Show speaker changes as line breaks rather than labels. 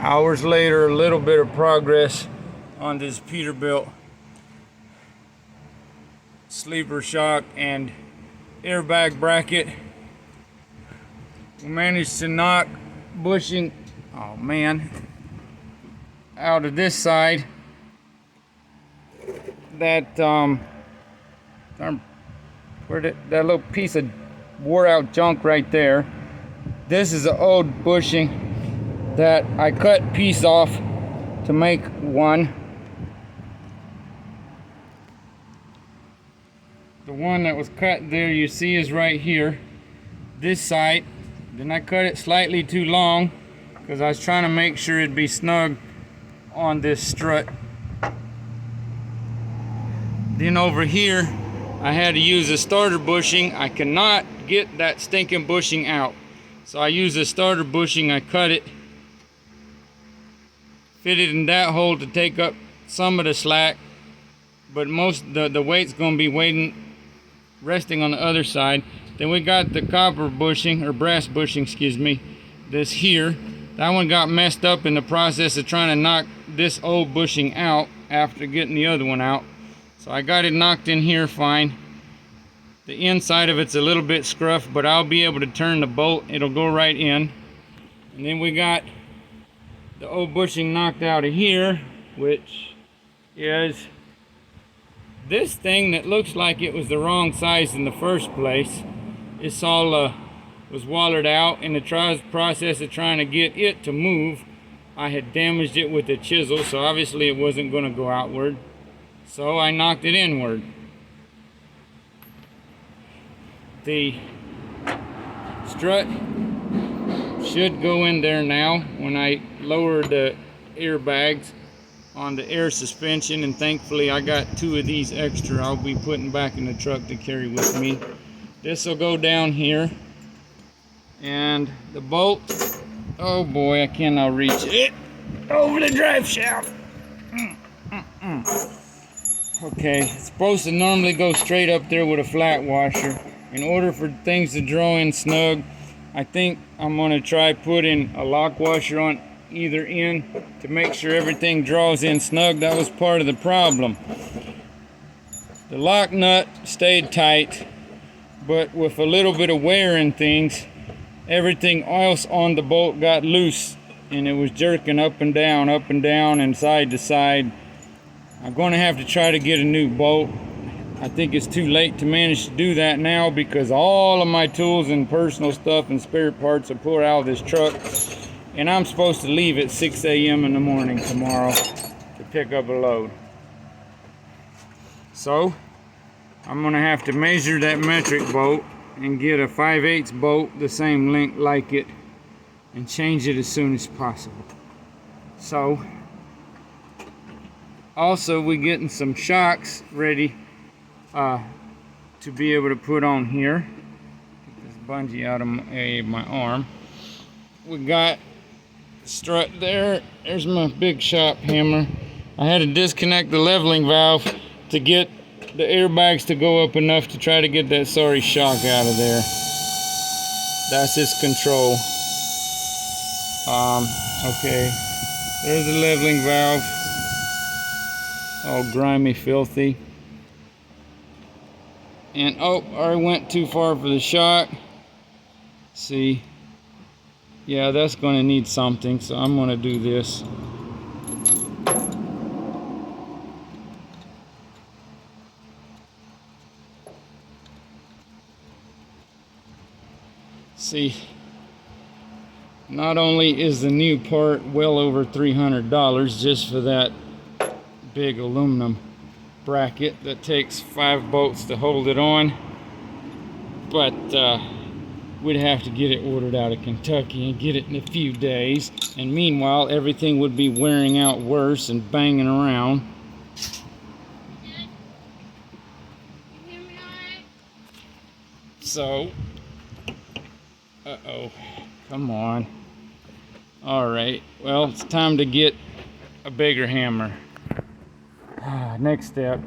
Hours later, a little bit of progress on this Peterbilt sleeper shock and airbag bracket. We managed to knock bushing, oh man, out of this side. That that little piece of wore out junk right there. This is an old bushing that I cut piece off to make one. The one that was cut there you see is right here, this side. Then I cut it slightly too long because I was trying to make sure it'd be snug on this strut. Then over here I had to use a starter bushing. I cannot get that stinking bushing out, so I used a starter bushing. I cut it, fit it in that hole to take up some of the slack, but most the weight's going to be resting on the other side. Then we got the copper bushing, or brass bushing, excuse me, this here. That one got messed up in the process of trying to knock this old bushing out after getting the other one out. So I got it knocked in here fine. The inside of it's a little bit scruffed, but I'll be able to turn the bolt. It'll go right in. And then we got the old bushing knocked out of here, which is this thing that looks like it was the wrong size in the first place. It's all was wallered out. In the process of trying to get it to move, I had damaged it with a chisel, so obviously it wasn't going to go outward. So I knocked it inward. The strut should go in there now when I lower the airbags on the air suspension, and thankfully I got 2 of these extra I'll be putting back in the truck to carry with me. This will go down here, and the bolt, oh boy, I cannot reach it over the drive shaft. Okay, it's supposed to normally go straight up there with a flat washer. In order for things to draw in snug, I think I'm going to try putting a lock washer on either end to make sure everything draws in snug. That was part of the problem. The lock nut stayed tight, but with a little bit of wear and things, everything else on the bolt got loose, and it was jerking up and down and side to side. I'm going to have to try to get a new bolt. I think it's too late to manage to do that now because all of my tools and personal stuff and spare parts are pulled out of this truck, and I'm supposed to leave at 6 a.m. in the morning tomorrow to pick up a load. So I'm going to have to measure that metric bolt and get a 5/8 bolt the same length like it and change it as soon as possible. So also we're getting some shocks ready to be able to put on here. Get this bungee out of my arm. We got the strut there. There's my big shop hammer. I had to disconnect the leveling valve to get the airbags to go up enough to try to get that sorry shock out of there. That's its control. Okay, there's the leveling valve. All grimy, filthy. And oh, I went too far for the shock. See, yeah, that's going to need something, so I'm going to do this. See, not only is the new part well over $300 just for that big aluminum bracket that takes 5 bolts to hold it on, but we'd have to get it ordered out of Kentucky and get it in a few days, and meanwhile everything would be wearing out worse and banging around. So uh-oh, come on. All right, well, it's time to get a bigger hammer. Next step,